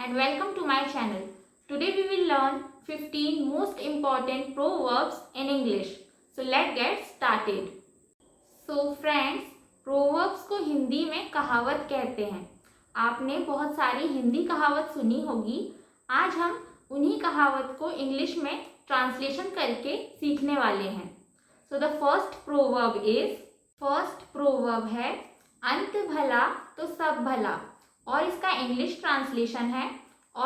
and welcome to my channel. Today we will learn 15 most important proverbs in English. So let's get started. So friends, proverbs को हिंदी में कहावत कहते हैं. आपने बहुत सारी हिंदी कहावत सुनी होगी. आज हम उन्हीं कहावत को इंग्लिश में ट्रांसलेशन करके सीखने वाले हैं. So the first proverb है अंत भला तो सब भला, और इसका इंग्लिश ट्रांसलेशन है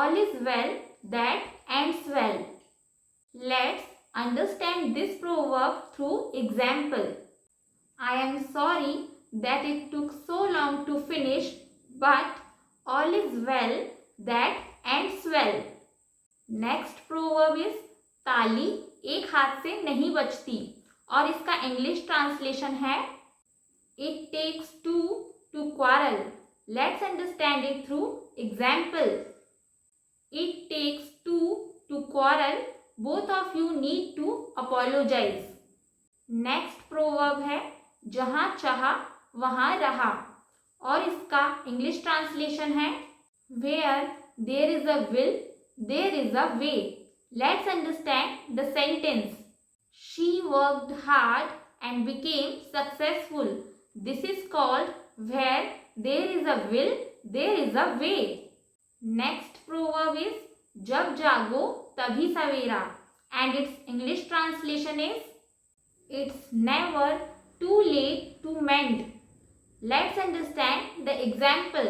all is well that ends well. Let's understand this proverb through example. I am sorry that it took so long to finish, but all is well that ends well. Next proverb is ताली एक हाथ से नहीं बजती, और इसका English translation है it takes two to quarrel. Let's understand it through example. It takes two to quarrel. Both of you need to apologize. Next proverb है जहाँ चाहा वहाँ रहा, और इसका इंग्लिश ट्रांसलेशन है Where there is a will, there is a way. Let's understand the sentence. She worked hard and became successful. This is called where there is a will, there is a way. Next proverb is जब जागो तभी सवेरा, and its English translation is it's never too late to mend. Let's understand the example.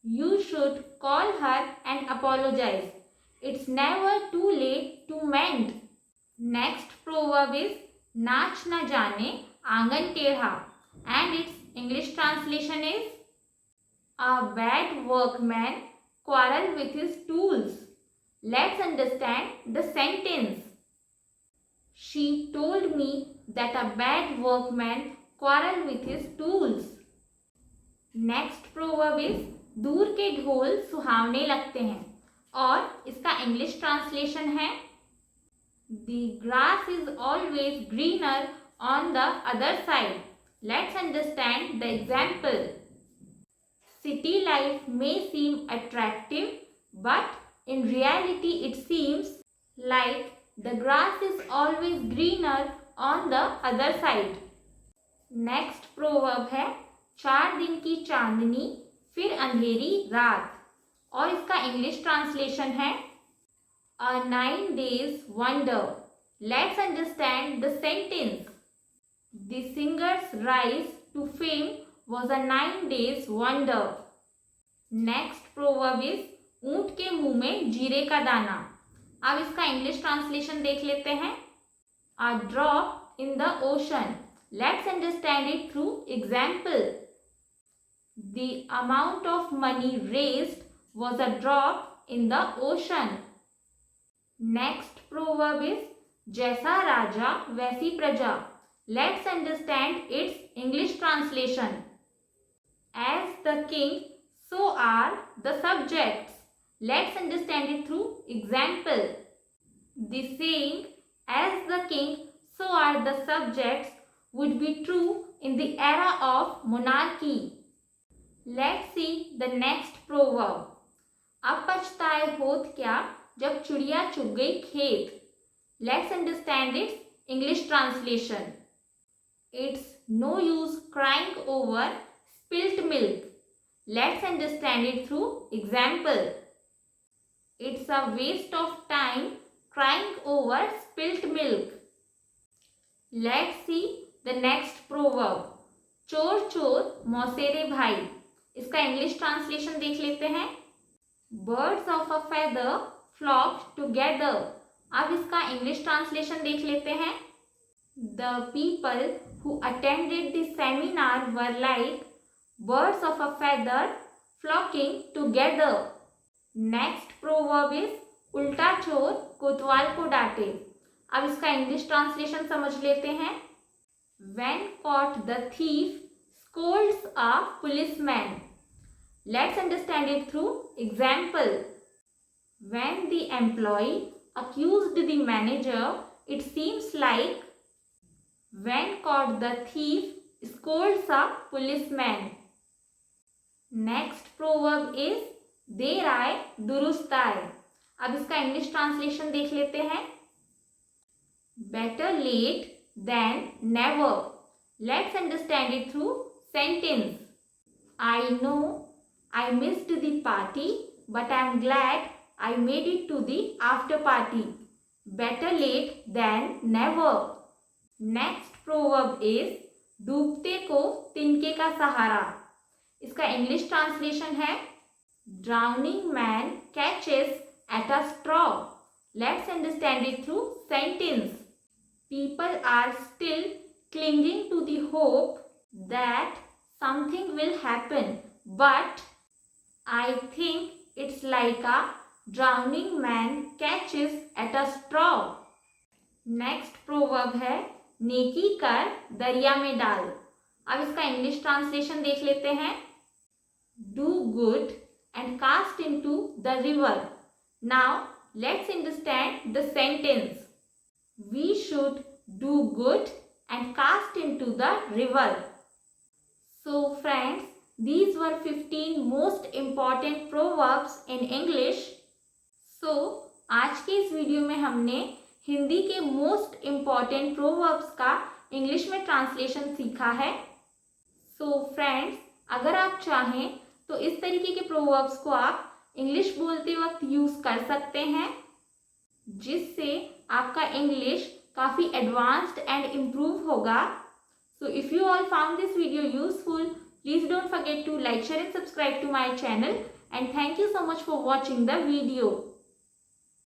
You should call her and apologize. It's never too late to mend. Next proverb is नाच न जाने आंगन टेढ़ा, and its English translation is a bad workman quarrel with his tools. Let's understand the sentence. She told me that a bad workman quarrel with his tools. Next proverb is दूर के ढोल सुहावने लगते हैं, और इसका इंग्लिश ट्रांसलेशन है The grass is always greener on the other side. Let's understand the example. City life may seem attractive, but in reality it seems like the grass is always greener on the other side. Next proverb है 4 दिन की चांदनी फिर अंधेरी रात, और इसका English translation है A 9 days wonder. Let's understand the sentence. The singer's rise to fame was a 9 days wonder. Next proverb is ऊंट के मुंह में जीरे का दाना. अब इसका इंग्लिश ट्रांसलेशन देख लेते हैं. A drop in the ocean. Let's understand it through example. The amount of money raised was a drop in the ocean. Next proverb is जैसा राजा वैसी प्रजा. Let's understand its English translation. As the king, so are the subjects. Let's understand it through example. The saying, as the king, so are the subjects, would be true in the era of monarchy. Let's see the next proverb. अब पछताए होत क्या जब चिड़िया चुग गई खेत. Let's understand its English translation. It's no use crying over spilt milk. Let's understand it through example. It's a waste of time crying over spilt milk. Let's see the next proverb. चोर चोर मौसेरे भाई. इसका English translation देख लेते हैं. Birds of a feather flocked together. अब इसका English translation देख लेते हैं. The people who attended the seminar were like birds of a feather flocking together. Next proverb is उल्टा चोर कोतवाल को डांटे. अब इसका इंग्लिश ट्रांसलेशन समझ लेते हैं. When caught the thief scolds a policeman. Let's understand it through example. When the employee accused the manager, it seems like when caught the thief scolds a policeman. Next proverb is देर आए दुरुस्त आए। अब इसका English translation देख लेते हैं। Better late than never. Let's understand it through sentence. I know I missed the party, but I am glad I made it to the after party. Better late than never. Next proverb is डूबते को तिनके का सहारा। इसका English translation है Drowning man catches at a straw. Let's understand it through sentence. People are still clinging to the hope that something will happen, but I think it's like a drowning man catches at a straw. Next proverb है नेकी कर दरिया में डाल। अब इसका English translation देख लेते हैं। Do good and cast into the river. Now let's understand the sentence. We should do good and cast into the river. So friends, these were 15 most important proverbs in English. So, आज के इस video में हमने हिंदी के most important proverbs का English में translation सीखा है। सो फ्रेंड्स, अगर आप चाहें तो इस तरीके के प्रोवर्ब्स को आप इंग्लिश बोलते वक्त यूज़ कर सकते हैं, जिससे आपका इंग्लिश काफ़ी एडवांस्ड एंड इम्प्रूव होगा। So if you all found this video useful, please don't forget to like, share and subscribe to my channel, and thank you so much for watching the video.